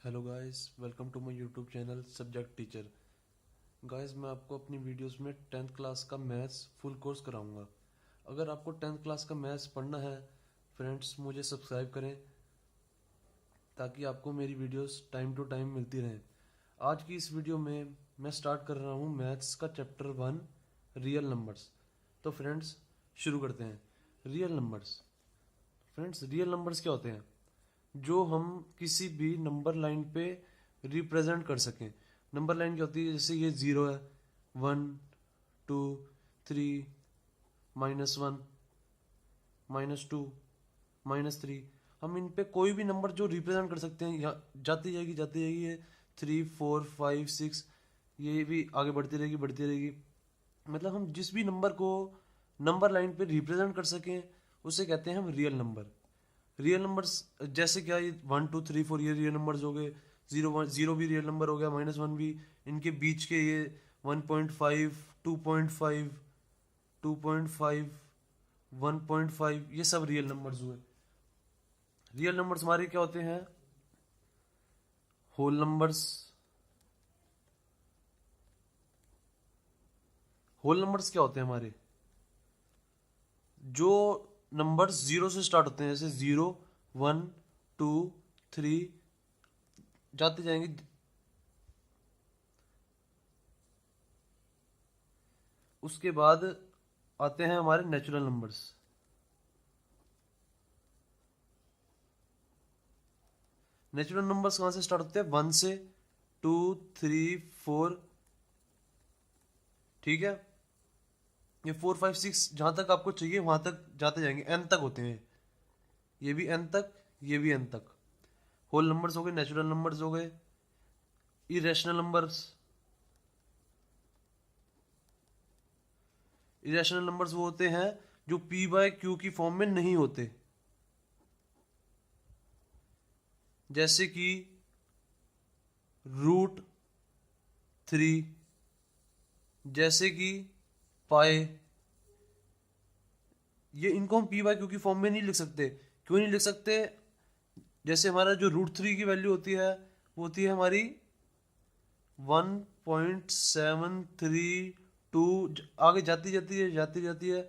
Hello guys, welcome to my YouTube channel subject teacher. Guys, मैं आपको अपनी videos में 10th क्लास का मैथ्स फुल कोर्स कराऊंगा। अगर आपको 10th क्लास का मैथ्स पढ़ना है फ्रेंड्स, मुझे सब्सक्राइब करें ताकि आपको मेरी वीडियोस टाइम टू टाइम मिलती रहें। आज की इस वीडियो में मैं स्टार्ट कर रहा हूँ मैथ्स का चैप्टर 1 रियल नंबर्स। तो फ्रेंड्स शुरू करते हैं। Real numbers. Friends, real numbers क्या होते हैं? जो हम किसी भी नंबर लाइन पे रिप्रेजेंट कर सकें। नंबर लाइन क्या होती है? जैसे ये 0 है, 1 2 3 -1 -2 -3। हम इन पे कोई भी नंबर जो रिप्रेजेंट कर सकते हैं, यहाँ जाती जाएगी ये 3 4 5 6, ये भी आगे बढ़ती रहेगी। मतलब हम जिस भी नंबर को नंबर लाइन पे रिप्रेजेंट कर सकें उसे कहते हैं हम रियल नंबर। रियल नंबर्स जैसे क्या, ये 1 2 3 4 ये रियल नंबर्स हो गए। 0 भी रियल नंबर हो गया, -1 भी। इनके बीच के ये 1.5 2.5 2.5 1.5 ये सब रियल नंबर्स हुए। रियल नंबर्स हमारे क्या होते हैं? Whole numbers. होल नंबर्स क्या होते हैं हमारे? जो नंबर्स 0 से स्टार्ट होते हैं, जैसे 0 1 2 3 जाते जाएंगे। उसके बाद आते हैं हमारे नेचुरल नंबर्स। नेचुरल नंबर्स कहाँ से स्टार्ट होते हैं? 1 से 2 3 4। ठीक है, ये 4 5 6 जहाँ तक आपको चाहिए वहां तक जाते जाएंगे, एन तक होते हैं। ये भी एन तक, ये भी एन तक। होल नंबर्स हो गए, नेचुरल नंबर्स हो गए। Irrational numbers. इरेशनल नंबर्स वो होते हैं जो पी बाय क्यू की फॉर्म में नहीं होते। जैसे कि √3, जैसे कि पाए। ये इनको हम पी बाय क्यू की फॉर्म में नहीं लिख सकते। क्यों नहीं लिख सकते? जैसे हमारा जो √3 की वैल्यू होती है वो होती है हमारी 1.732। आगे जाती जाती है।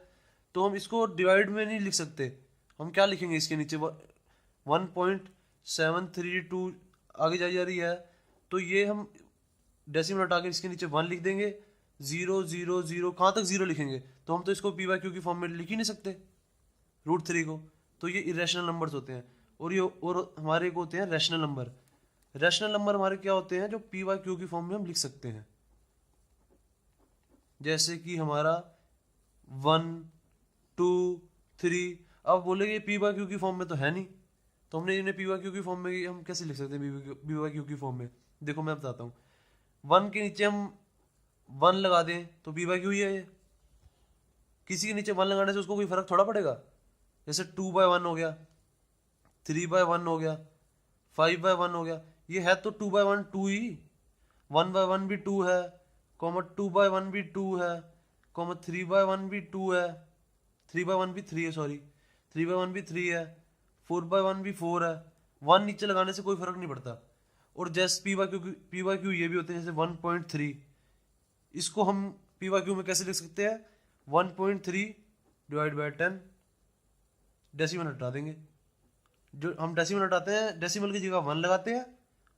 तो हम इसको डिवाइड में नहीं लिख सकते। हम क्या लिखेंगे इसके नीचे? 1.732 आगे जाई जा रही है, तो ये हम डेसिमल हटा के इसके नीचे 1 लिख देंगे। 0 0 0 कहाँ तक 0 लिखेंगे? तो हम तो इसको पी वाई क्यू की फॉर्म में लिख ही नहीं सकते √3 को। तो ये इरेशनल नंबर्स होते हैं। और हमारे को होते हैं रैशनल नंबर। रैशनल नंबर हमारे क्या होते हैं? जो पी वाई क्यू की फॉर्म में हम लिख सकते हैं। जैसे कि हमारा 1 2 3। अब बोलेगे पी वाई क्यू की फॉर्म में तो है नहीं, तो हमने इन्हें पी वाई क्यू की फॉर्म में हम कैसे लिख सकते हैं? पी वाई क्यू की फॉर्म में देखो मैं बताता हूँ। 1 के नीचे हम 1 लगा दें तो पी वाई क्यू ही है ये। किसी के नीचे 1 लगाने से उसको कोई फर्क थोड़ा पड़ेगा। जैसे 2/1 हो गया, 3/1 हो गया, 5/1 हो गया। ये है तो 2/1 2 ही। 1/1 भी 2 है, 2/1 भी 2 है, 3/1 भी 2 है। 3/1 भी 3 है, सॉरी। 3/1 भी 3 है, 4/1 भी 4 है। 1 नीचे लगाने से कोई फर्क नहीं पड़ता। और जैसे पी वाई क्यू ये भी होते हैं, जैसे 1.3। इसको हम पी वाई क्यू में कैसे लिख सकते हैं? 1.3 डिवाइड बाई 10। डेसिमल हटा देंगे। जो हम डेसिमल हटाते हैं, डेसिमल की जगह 1 लगाते हैं।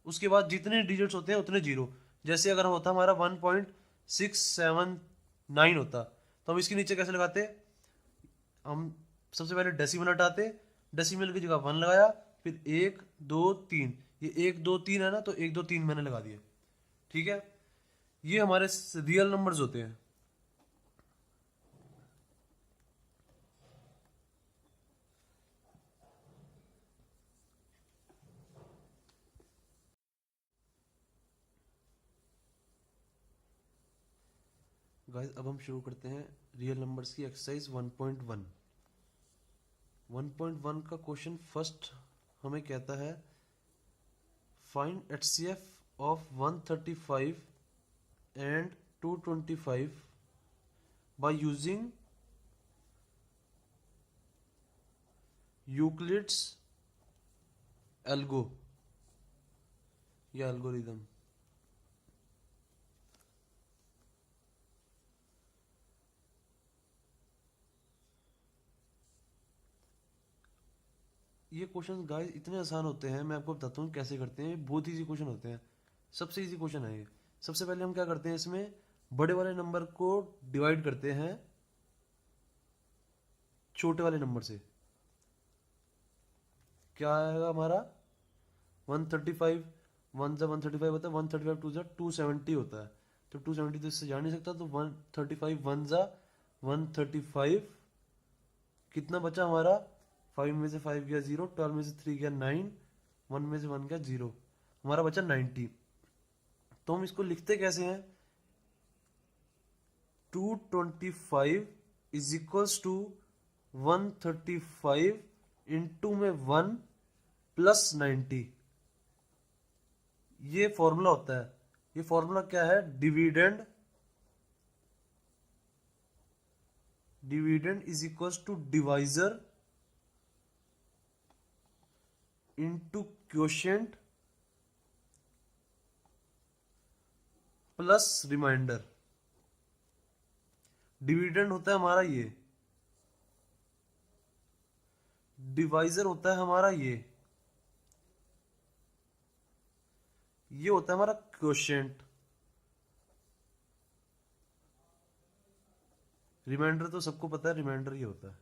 उसके बाद जितने डिजिट्स होते हैं उतने जीरो। जैसे अगर होता हमारा 1.679 होता, तो हम इसके नीचे कैसे लगाते? हम सबसे पहले डेसिमल हटाते, डेसिमल की जगह 1 लगाया, फिर 1 2 3। ये 1 2 3 है ना, तो 1 2 3 मैंने लगा दिया। ठीक है, ये हमारे रियल नंबर्स होते हैं। गाइस, अब हम शुरू करते हैं रियल नंबर्स की एक्सरसाइज 1.1। 1.1 का क्वेश्चन फर्स्ट हमें कहता है find HCF of 135 and 225 by using Euclid's algo. या एल्गोरिदम। ये क्वेश्चन गाइस इतने आसान होते हैं, मैं आपको बताता हूँ कैसे करते हैं। बहुत इजी क्वेश्चन होते हैं, सबसे इजी क्वेश्चन है ये। सबसे पहले हम क्या करते हैं, इसमें बड़े वाले नंबर को डिवाइड करते हैं छोटे वाले नंबर से। क्या आएगा हमारा 135, 1 जा 135 होता है, 135 2 जा 270 होता है। तो 270 तो इससे जा नहीं सकता, तो 135 1 जा 135। कितना बचा हमारा, 5 में से 5 गया 0, 12 में से 3 गया 9, 1 में से 1 गया 0, हमारा बचा 90। तो हम इसको लिखते कैसे हैं, 225 इज इक्वल्स टू 135 इंटू में 1 प्लस 90। ये फॉर्मूला होता है। ये फॉर्मूला क्या है, dividend. Dividend is equals to divisor into quotient plus remainder. Dividend होता है हमारा ये, डिवाइजर होता है हमारा ये होता है हमारा क्वोशिएंट। रिमाइंडर तो सबको पता है, रिमाइंडर ये होता है।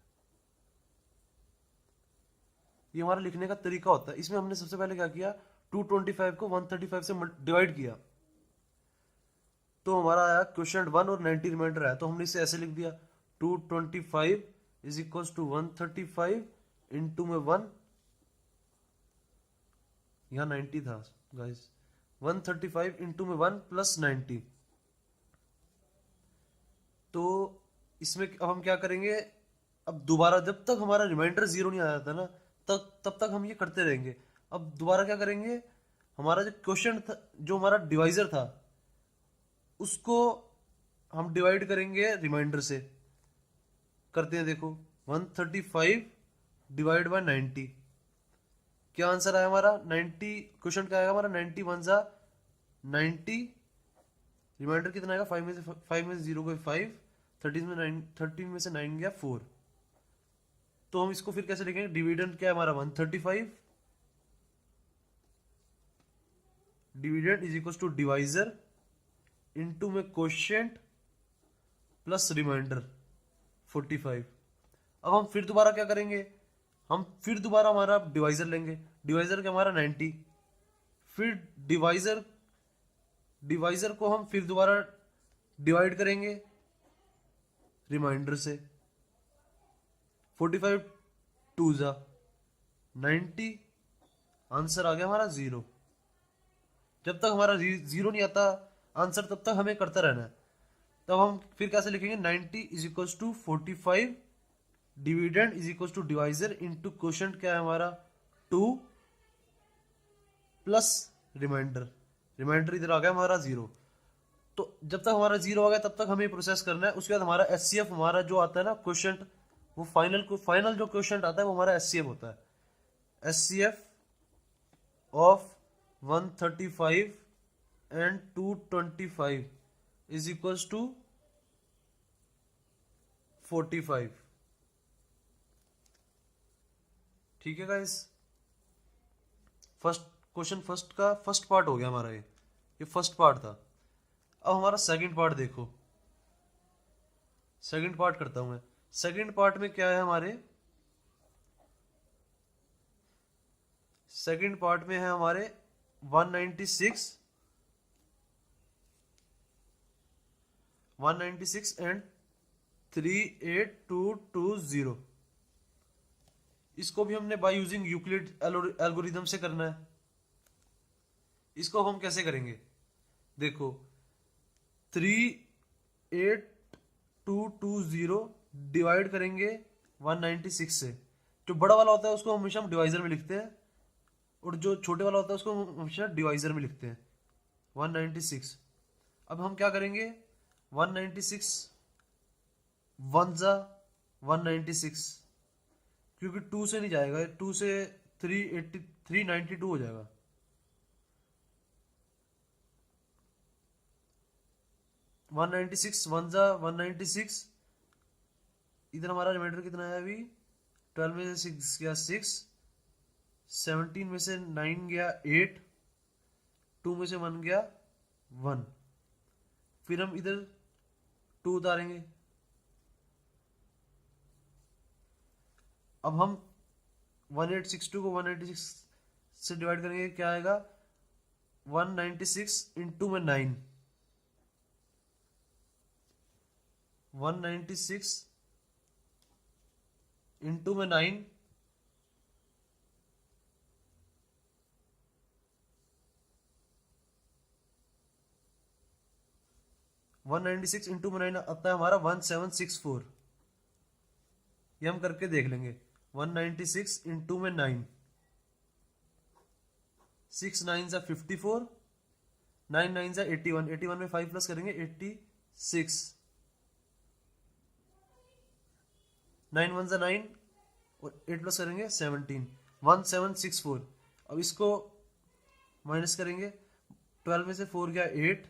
ये हमारा लिखने का तरीका होता है। इसमें हमने सबसे पहले क्या किया, 225 को 135 से डिवाइड किया, तो हमारा आया क्वोशिएंट 1 और 90 रिमाइंडर आया। तो हमने इसे ऐसे लिख दिया, 225 इज इक्वल्स टू 135 इंटू में 1, यहाँ 90 था गाइस, 135 इंटू में 1 प्लस 90। तो इसमें अब हम क्या करेंगे, अब दोबारा जब तक हमारा रिमाइंडर 0 नहीं आ जाता ना, तब तक हम ये करते रहेंगे। अब दोबारा क्या करेंगे, हमारा जो क्वोशिएंट था, जो हमारा डिवाइजर था, उसको हम डिवाइड करेंगे रिमाइंडर से। करते हैं, देखो 135 डिवाइड बाय 90, क्या आंसर आया हमारा 90। क्वेश्चन क्या आएगा हमारा, 90 1 जा 90, रिमाइंडर कितना आएगा, 5 में से 0 गए 5, 13 में से 9 गया 4। तो हम इसको फिर कैसे लिखेंगे, डिविडेंड क्या है हमारा 135, dividend is equal to divisor into में क्वोशिएंट प्लस रिमाइंडर 45। अब हम फिर दोबारा क्या करेंगे, हम फिर दोबारा हमारा डिवाइजर लेंगे। डिवाइजर क्या हमारा 90, फिर डिवाइजर को हम फिर दोबारा डिवाइड करेंगे रिमाइंडर से। 45 2 जा 90, आंसर आ गया हमारा 0। जब तक हमारा 0 नहीं आता आंसर, तब तक हमें करता रहना है। तब हम फिर कैसे लिखेंगे, 90 is equal to 45 dividend is equal to divisor into quotient क्या है हमारा 2 प्लस रिमाइंडर। रिमाइंडर इधर आ गया हमारा 0। तो जब तक हमारा 0 आ गया तब तक हमें प्रोसेस करना है। उसके बाद हमारा एचसीएफ हमारा जो आता है ना क्वोशिएंट, वो फाइनल जो क्वोशिएंट आता है वो हमारा एचसीएफ होता है। HCF of 135 and 225 is equals to 45। ठीक है गाइस, फर्स्ट का फर्स्ट पार्ट हो गया हमारा। ये फर्स्ट पार्ट था। अब हमारा सेकंड पार्ट देखो, सेकंड पार्ट करता हूं मैं। सेकंड पार्ट में क्या है हमारे, सेकंड पार्ट में है हमारे 196 एंड 38220। इसको भी हमने बाय यूजिंग यूक्लिड एल्गोरिथम से करना है। इसको हम कैसे करेंगे, देखो 38220 डिवाइड करेंगे 196 से। जो बड़ा वाला होता है उसको हमेशा हम डिवाइजर में लिखते हैं, और जो छोटे वाला होता है उसको हम हमेशा डिवाइजर में लिखते हैं 196। अब हम क्या करेंगे, 196 1 जा 196, क्योंकि 2 से नहीं जाएगा, 2 से 392 हो जाएगा। 196 वन जा 196, इधर हमारा रिमाइंडर कितना है अभी, 12 में से 6 गया 6, 17 में से 9 गया 8, 2 में से 1 गया 1, फिर हम इधर 2 उतारेंगे। अब हम 1862 को 186 से डिवाइड करेंगे, क्या आएगा 196 इंटू में 9, 196 इंटू में 9, 196 इंटू में 9 आता है हमारा 1764। ये हम करके देख लेंगे। 196 इंटू में 9, 6 9 जा 54, 9 9 जा 81, 81 में 5 प्लस करेंगे 86, 9 1 जा 9 और 8 प्लस करेंगे 17, 1764। अब इसको माइनस करेंगे, 12 में से 4 गया 8,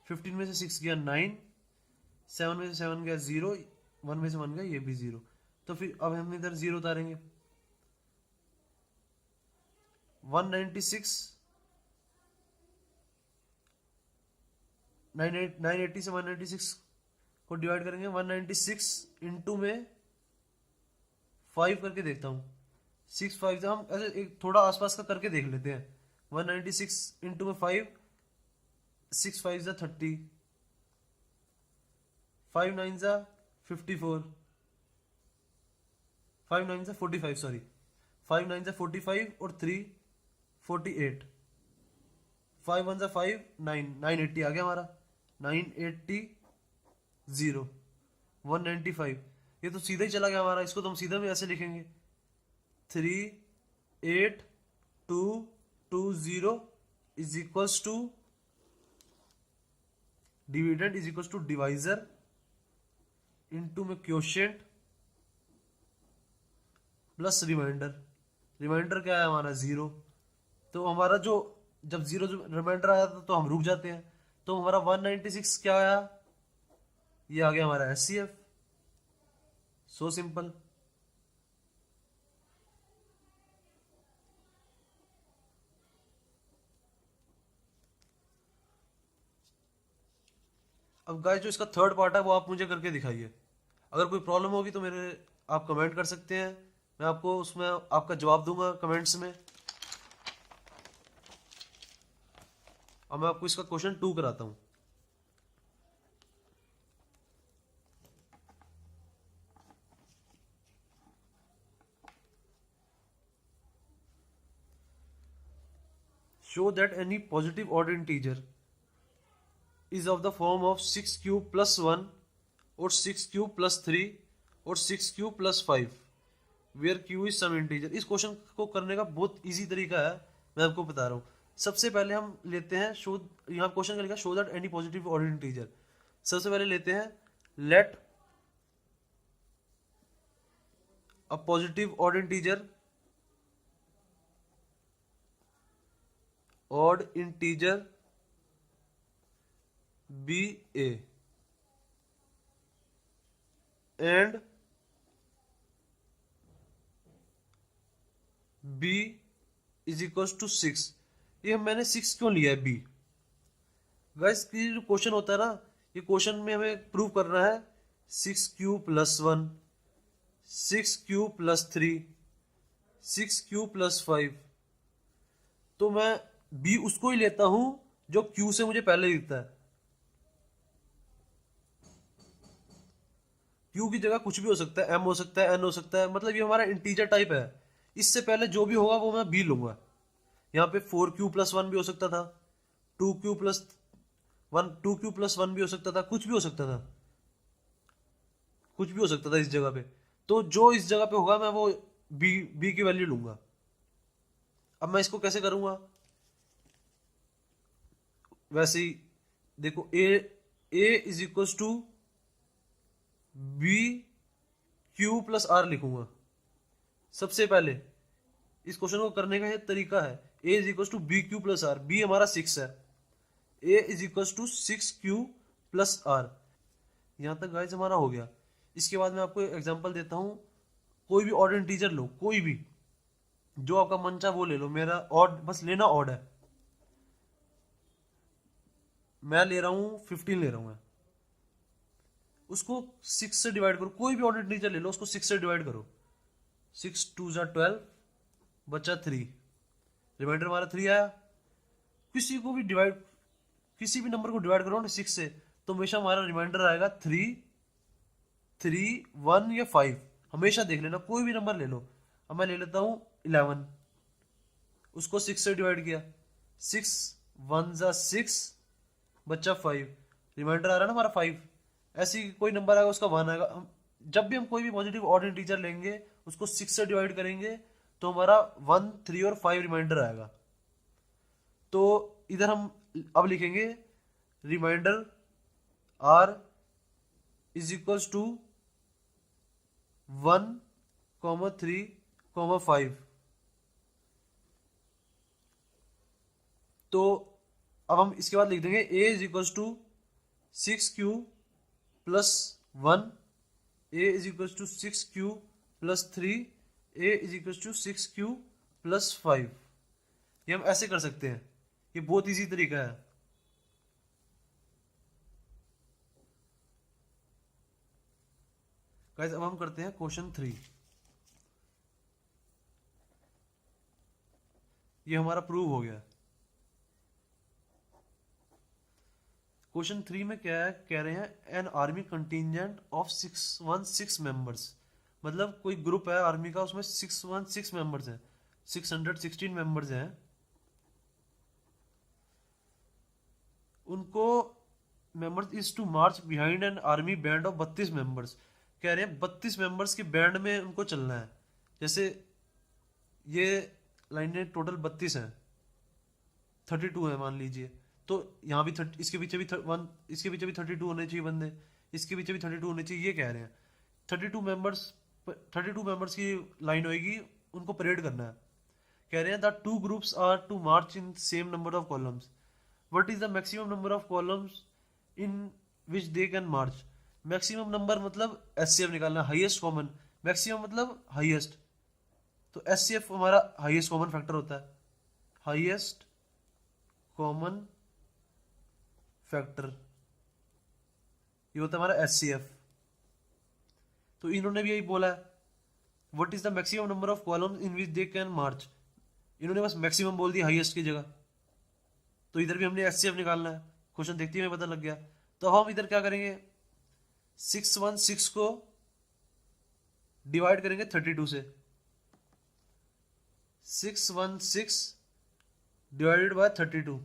15 में से 6 गया 9, 7 में से 7 गया 0, 1 में से 1 गया ये भी 0। तो फिर अब हम इधर 0 उतारेंगे। 196 980 से 196 को डिवाइड करेंगे, 196 इंटू में 5 करके देखता हूँ, 6 5 हम ऐसे एक थोड़ा आसपास का करके देख लेते हैं। 196 इंटू में 5, 6 5 जा 30, 5 9 जा 54, 5 9 जा 45, सॉरी 5 9 जा 45 और 3 48, 5 1 जा 5 9, 980 आ गया हमारा, 980 0 195। ये तो सीधा ही चला गया हमारा, इसको तो हम सीधा भी ऐसे लिखेंगे 3 8 2 2 0 is equals to dividend is equals to divisor into में क्वोशिएंट प्लस रिमाइंडर। रिमाइंडर क्या है हमारा 0, तो हमारा जो जब 0 रिमाइंडर आया था तो हम रुक जाते हैं, तो हमारा 196 क्या आया, ये आ गया हमारा HCF। So simple. अब गाइस जो इसका थर्ड पार्ट है वो आप मुझे करके दिखाइए। अगर कोई प्रॉब्लम होगी तो मेरे आप कमेंट कर सकते हैं, मैं आपको उसमें आपका जवाब दूंगा कमेंट्स में। अब मैं आपको इसका क्वेश्चन 2 कराता हूं। Show that any positive odd integer is of the form of 6 cube plus 1 or 6 cube plus 3 और 6 cube plus 5 where q is some integer। इस क्वेश्चन को करने का बहुत इजी तरीका है, मैं आपको बता रहा हूँ। सबसे पहले हम लेते हैं शो, यहाँ क्वेश्चन का लिखा show that any positive odd integer. सबसे पहले लेते हैं let a positive odd integer be a and b is equals to 6। ये मैंने 6 क्यों लिया है b? गाइस ये जो क्वेश्चन होता है ना, ये क्वेश्चन में हमें प्रूव करना है 6 Q plus 1, 6 Q plus 3, 6 Q plus 5। तो मैं b उसको ही लेता हूं जो q से मुझे पहले दिखता है। q की जगह कुछ भी हो सकता है, m हो सकता है, n हो सकता है, मतलब ये हमारा इंटीजर टाइप है। इससे पहले जो भी होगा वो मैं b लूंगा। यहाँ पे 4q प्लस 1 भी हो सकता था, 2q प्लस 1, 2q प्लस 1 भी हो सकता था, कुछ भी हो सकता था, कुछ भी हो सकता था इस जगह पे। तो जो इस जगह पे होगा मैं वो b की वैल्यू लूंगा। अब मैं इसको कैसे करूंगा, वैसे ही देखो a is equals to B Q plus R लिखूंगा। सबसे पहले इस क्वेश्चन को करने का ये तरीका है, a is equals to B Q plus R. B हमारा 6 है, a is equals to 6 Q plus R. यहाँ तक गाइस हमारा हो गया। इसके बाद मैं आपको एग्जांपल देता हूँ। कोई भी ऑड इंटीजर लो, कोई भी जो आपका मन चाहे वो ले लो। मेरा ऑड, बस लेना ऑड है। मैं ले रहा हूँ 15 ले रहा हूँ मैं। उसको 6 से डिवाइड करो। कोई भी ऑड इंटीजर ले लो, उसको 6 से डिवाइड करो। 6 2 जा 12, बचा 3। रिमाइंडर हमारा 3 आया। किसी को भी डिवाइड, किसी भी नंबर को डिवाइड करो ना 6 से, तो हमेशा हमारा रिमाइंडर आएगा 3, 3, 1 या 5। हमेशा देख लेना, कोई भी नंबर ले लो। अब मैं ले लेता हूँ 11, उसको 6 से डिवाइड किया। 6 1 जा 6, बच्चा 5। रिमाइंडर आ रहा है ना हमारा 5। ऐसी कोई नंबर आएगा उसका 1 आएगा। जब भी हम कोई भी पॉजिटिव ऑड इंटीजर लेंगे, उसको 6 से डिवाइड करेंगे, तो हमारा 1, 3 और 5 रिमाइंडर आएगा। तो इधर हम अब लिखेंगे remainder R is equals to 1, 3, 5। तो अब हम इसके बाद लिख देंगे a is equals to 6q plus 1, a is equals to 6q plus 3, a is equals to 6q plus 5। ये हम ऐसे कर सकते हैं। ये बहुत इजी तरीका है। गाइस अब हम करते हैं क्वेश्चन 3। ये हमारा प्रूव हो गया। क्वेश्चन 3 में क्या है, कह रहे हैं an army contingent of 616 members. मतलब कोई ग्रुप है आर्मी का, उसमें 616 मेंबर्स हैं, 616 मेंबर्स हैं। उनको members is to march behind an army band of 32 members. कह रहे हैं 32 मेंबर्स की बैंड में उनको चलना है। जैसे ये लाइनें टोटल 32 हैं, 32 है मान लीजिए। तो यहाँ भी इसके पीछे भी इसके पीछे भी 32 होने चाहिए बंदे, इसके पीछे भी 32 होने चाहिए। ये कह रहे हैं 32 मेंबर्स की लाइन होगी, उनको परेड करना है। कह रहे हैं the two groups are to march in same number of columns. What is the maximum number of columns in which they can march. Maximum number मतलब एचसीएफ निकालना, हाईएस्ट कॉमन। मैक्सिमम मतलब हाईएस्ट। तो HCF हमारा highest common factor होता है, highest common factor. ये होता है हमारा एचसीएफ। तो इन्होंने भी यही बोला है, what is the maximum number of columns in which they can march. इन्होंने बस मैक्सिमम बोल दिया हाईएस्ट की जगह। तो इधर भी हमने एचसीएफ निकालना है। क्वेश्चन देखते ही पता लग गया। तो हम इधर क्या करेंगे, 616 को डिवाइड करेंगे 32 से। 616 डिवाइडेड बाय 32।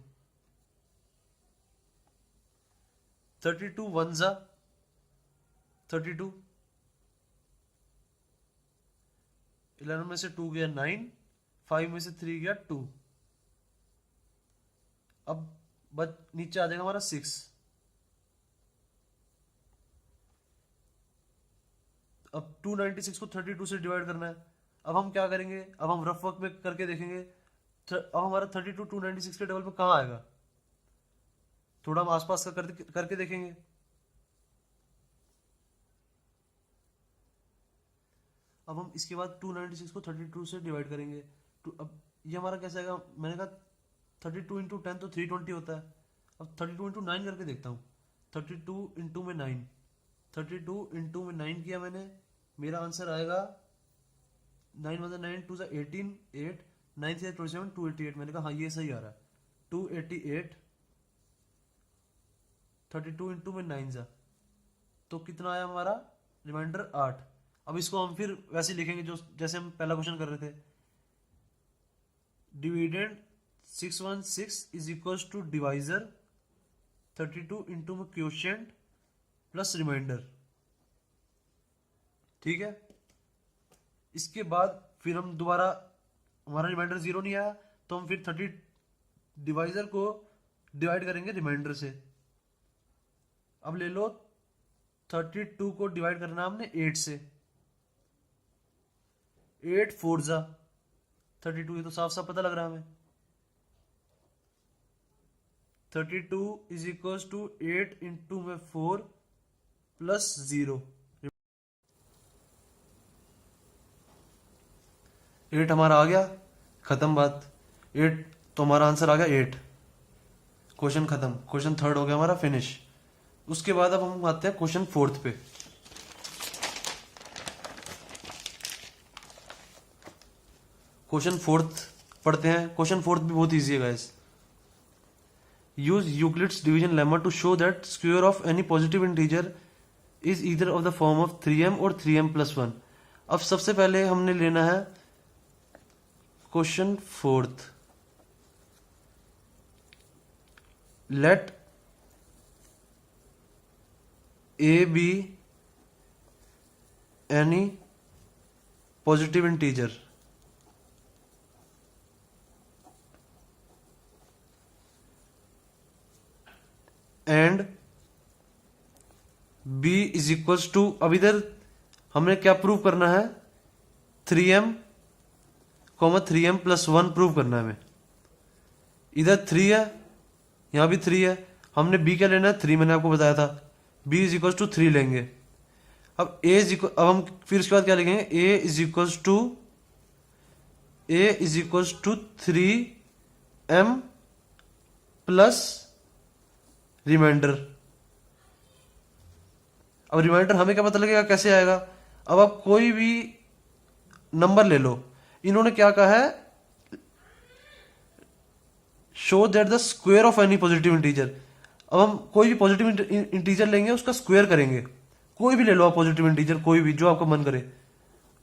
32 1 जा 32, 11 में से 2 गया 9, 5 में से 3 गया 2। अब नीचे आ जाएगा हमारा 6। अब 296 को 32 से डिवाइड करना है। अब हम क्या करेंगे, अब हम रफ वर्क में करके देखेंगे। अब हमारा 32 296 के डबल पे कहाँ आएगा, थोड़ा हम आसपास का करके देखेंगे। अब हम इसके बाद 296 को 32 से डिवाइड करेंगे। अब ये हमारा कैसे आएगा, मैंने कहा 32 इंटू 10 तो 320 होता है। अब 32 इंटू 9 करके देखता हूँ। 32 इंटू में 9, 32 इंटू में 9 किया मैंने, मेरा आंसर आएगा 9 मतलब 9 2 सा 18, 8 9 से 27 288। मैंने कहा हाँ ये सही आ रहा है 288। 32 इंटू में 9 सा तो कितना आया हमारा, रिमाइंडर 8। अब इसको हम फिर वैसे लिखेंगे जो जैसे हम पहला क्वेश्चन कर रहे थे। Dividend 616 is equals to divisor 32 into में क्वोशिएंट प्लस रिमाइंडर। ठीक है। इसके बाद फिर हम दोबारा, हमारा रिमाइंडर 0 नहीं आया, तो हम फिर 30 डिवाइजर को डिवाइड करेंगे रिमाइंडर से। अब ले लो 32 को डिवाइड करना हमने 8 से। 8 4 जा 32, ये तो साफ साफ पता लग रहा है हमें। 32 इज इक्वल टू 8 इंटू में 4 प्लस 0। 8 हमारा आ गया, खत्म बात। 8 तो हमारा आंसर आ गया 8। क्वेश्चन खत्म, क्वेश्चन थर्ड हो गया हमारा फिनिश। उसके बाद अब हम आते हैं क्वेश्चन फोर्थ पे। क्वेश्चन फोर्थ पढ़ते हैं। क्वेश्चन फोर्थ भी बहुत इजी है guys. Use Euclid's division lemma to show that square of any positive integer is either of the form of 3m और 3m+1। अब सबसे पहले हमने लेना है question fourth. Let a be any positive integer and b is equals to, अब इधर हमने क्या प्रूव करना है, 3m, 3m+1 प्रूव करना है हमें। इधर 3 है, यहां भी 3 है, हमने b क्या लेना है, 3 मैंने आपको बताया था। b इज इक्वल टू 3 लेंगे। अब अब हम फिर उसके बाद क्या लिखेंगे, a is equal to 3m plus remainder. अब रिमाइंडर हमें क्या पता लगेगा, कैसे आएगा। अब आप कोई भी नंबर ले लो, इन्होंने क्या कहा है, show that the square of any positive integer. अब हम कोई भी पॉजिटिव इंटीजर लेंगे, उसका स्क्वायर करेंगे। कोई भी ले लो आप पॉजिटिव इंटीजर, कोई भी जो आपका मन करे।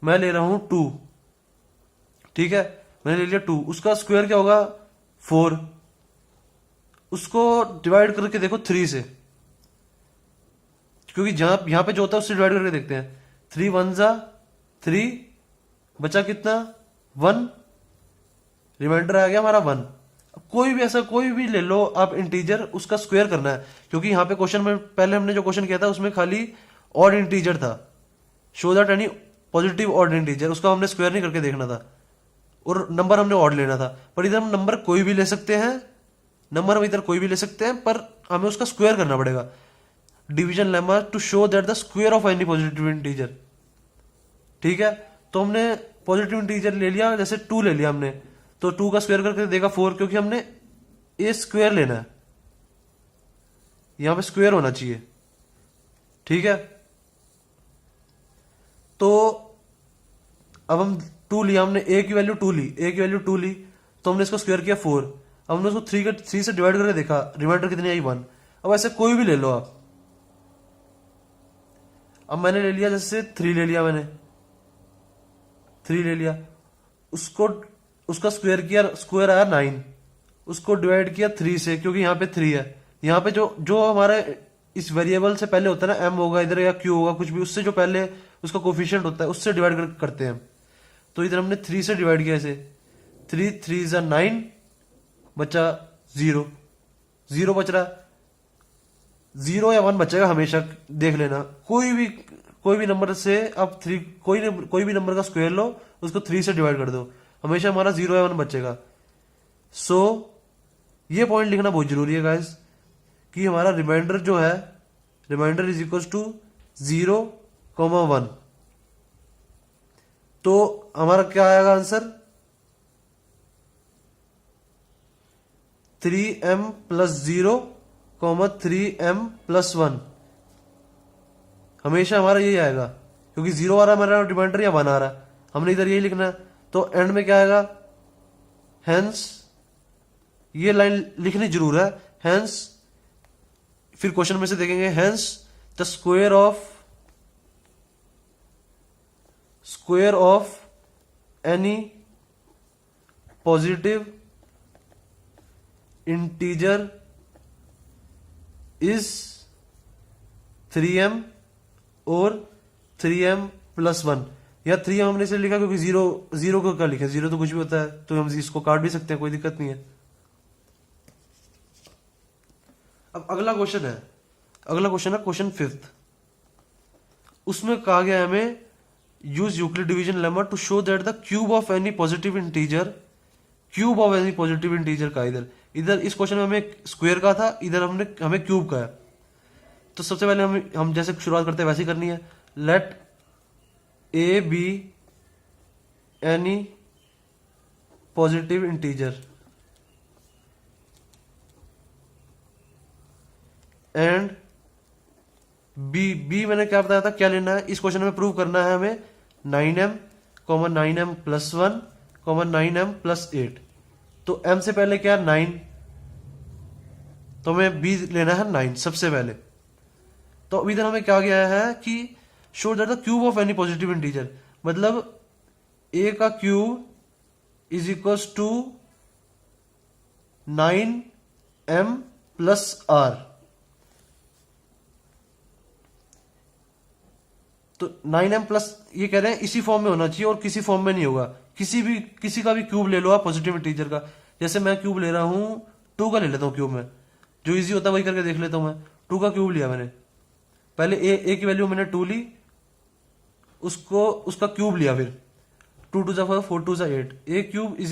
मैं ले रहा हूं 2, ठीक है, मैंने ले लिया 2, उसका स्क्वायर क्या होगा 4। उसको डिवाइड करके देखो 3 से, क्योंकि यहां पे जो होता है उससे डिवाइड करके देखते हैं। 3 1 जा 3, बचा कितना 1, रिमाइंडर आ गया हमारा 1। कोई भी ऐसा कोई भी ले लो आप इंटीजर, उसका स्क्वायर करना है, क्योंकि यहां पे क्वेश्चन में पहले हमने जो क्वेश्चन किया था उसमें खाली ऑड इंटीजर था। Show that any positive odd integer, उसका हमने स्क्वायर नहीं करके देखना था, और नंबर हमने ऑड लेना था। पर इधर हम नंबर कोई भी ले सकते हैं, नंबर हम इधर कोई भी ले सकते हैं, पर हमें उसका स्क्वायर करना पड़ेगा। Division lemma to show that the square of any positive integer, ठीक है। तो हमने पॉजिटिव इंटीजर ले लिया, जैसे 2 ले लिया हमने, तो 2 का स्क्वायर करके देगा 4, क्योंकि हमने ए स्क्वायर लेना है, यहां पे स्क्वायर होना चाहिए, ठीक है। तो अब हम 2 लिया, हमने ए की वैल्यू 2 ली, ए की वैल्यू 2 ली, तो हमने इसको स्क्वायर किया 4। अब हमने उसको 3 से डिवाइड करके देखा, रिमाइंडर कितनी आई 1। अब ऐसे कोई भी ले लो आप। अब मैंने ले लिया, जैसे 3 ले लिया, मैंने 3 ले लिया, उसको उसका स्क्वायर किया, स्क्वायर आया 9, उसको डिवाइड किया 3 से, क्योंकि यहां पे 3 है। यहां पे जो हमारे इस वेरिएबल से पहले होता है ना, m होगा इधर या q होगा, कुछ भी, उससे जो पहले उसका कोफिशिएंट होता है उससे डिवाइड करते हैं। तो इधर हमने 3 से डिवाइड किया, ऐसे 3 3 जा 9, बचा 0, 0 बच रहा, 0 या 1 बचेगा हमेशा, देख लेना। कोई भी नंबर से आप कोई भी नंबर का स्क्वायर लो, उसको 3 से डिवाइड कर दो, हमेशा हमारा 0 या 1 बचेगा। सो ये पॉइंट लिखना बहुत जरूरी है गाइस, कि हमारा रिमाइंडर जो है, रिमाइंडर इज इक्वल टू 0, 1। तो हमारा क्या आएगा आंसर, 3m+0, 3m+1। हमेशा हमारा यही आएगा, क्योंकि 0 आ रहा है हमारा रिमाइंडर, या 1 आ रहा है, हमने इधर यही लिखना है। तो एंड में क्या आएगा, हेंस, ये लाइन लिखनी जरूर है, हेंस, फिर क्वेश्चन में से देखेंगे, hence the square of any positive integer is 3m और 3m+1। या 3 हमने इसलिए लिखा क्योंकि 0 को क्या लिखे, 0 तो कुछ भी होता है, तो हम इसको काट भी सकते हैं, कोई दिक्कत नहीं है। अब अगला क्वेश्चन है क्वेश्चन 5th। उसमें कहा गया है हमें, use Euclid division lemma to show that the cube of any positive integer, cube of any positive integer का, इधर इधर इस क्वेश्चन में हमें स्क्वायर का था, इधर हमें क्यूब का है। तो सबसे पहले हम जैसे शुरुआत करते हैं वैसे ही करनी है। Let a be any positive integer and b मैंने क्या बताया था, क्या लेना है इस क्वेश्चन में, प्रूव करना है हमें 9m, 9m + 1, 9m + 8। तो m से पहले क्या है 9, तो हमें b लेना है 9 सबसे पहले। तो अभी इधर हमें क्या गया है कि show that the cube of any positive integer, मतलब a का क्यूब = 9m + r। तो 9m प्लस ये कह रहे हैं इसी फॉर्म में होना चाहिए और किसी फॉर्म में नहीं होगा। किसी का भी क्यूब ले लो आप पॉजिटिव इंटीजर का। जैसे मैं क्यूब ले रहा हूं 2 का ले लेता हूं क्यूब में, जो इजी होता है वही करके देख लेता हूं। मैं 2 का क्यूब लिया मैंने, पहले ए की वैल्यू मैंने 2 ली, उसका क्यूब लिया, फिर 2 × 2 = 4, 4 × 2 = 8, ए क्यूब =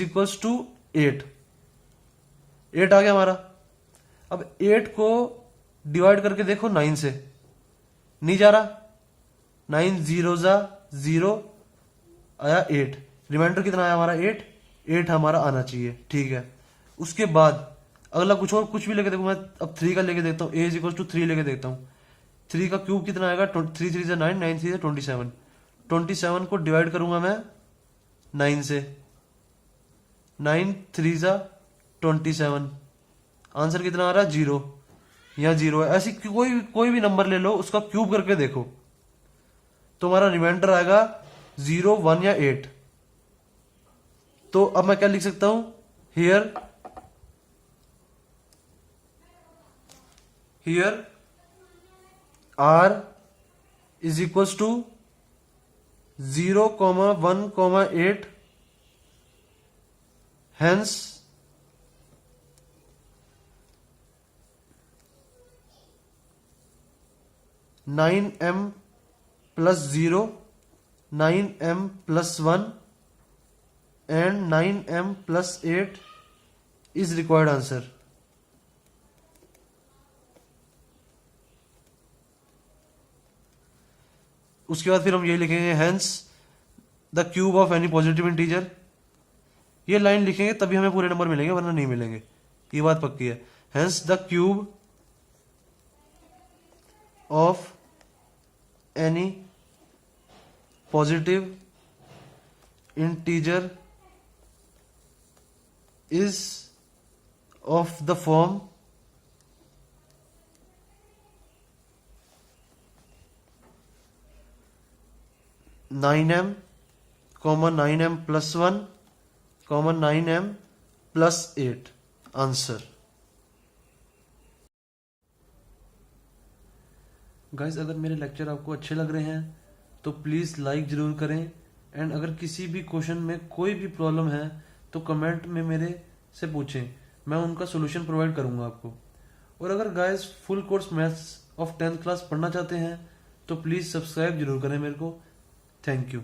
8। 8 आ गया हमारा। अब 8 को डिवाइड करके देखो 9 से, नहीं जा रहा। 9 0 0 आया 8, रिमाइंडर कितना आया हमारा 8 हमारा आना चाहिए, ठीक है। उसके बाद अगला कुछ भी लेके देखो, मैं अब 3 का लेके देखता हूँ, a = 3 लेके देखता हूँ। 3 का क्यूब कितना आएगा, 3 3 = 9, 9 3 = 27। 27 को डिवाइड करूंगा मैं 9 से, 9 3 = 27, आंसर कितना आ रहा है 0, यहाँ 0 है। ऐसी कोई भी नंबर ले लो, उसका क्यूब करके देखो तो हमारा रिमाइंडर आएगा 0, 1 या 8। तो अब मैं क्या लिख सकता हूं, here r = 0, 1, 8, hence 9m + 0, 9m + 1 and 9m + 8 is required answer। उसके बाद फिर हम ये लिखेंगे hence the cube of any positive integer। ये लाइन लिखेंगे तभी हमें पूरे नंबर मिलेंगे, वरना नहीं मिलेंगे, ये बात पक्की है। hence the cube of any positive integer is of the form 9m, 9m + 1, 9m + 8 answer. Guys, अगर मेरे लेक्चर आपको अच्छे लग रहे हैं तो प्लीज़ लाइक ज़रूर करें, एंड अगर किसी भी क्वेश्चन में कोई भी प्रॉब्लम है तो कमेंट में मेरे से पूछें, मैं उनका सोल्यूशन प्रोवाइड करूंगा आपको। और अगर guys full course maths of 10th class पढ़ना चाहते हैं तो प्लीज़ सब्सक्राइब जरूर करें मेरे को। Thank you.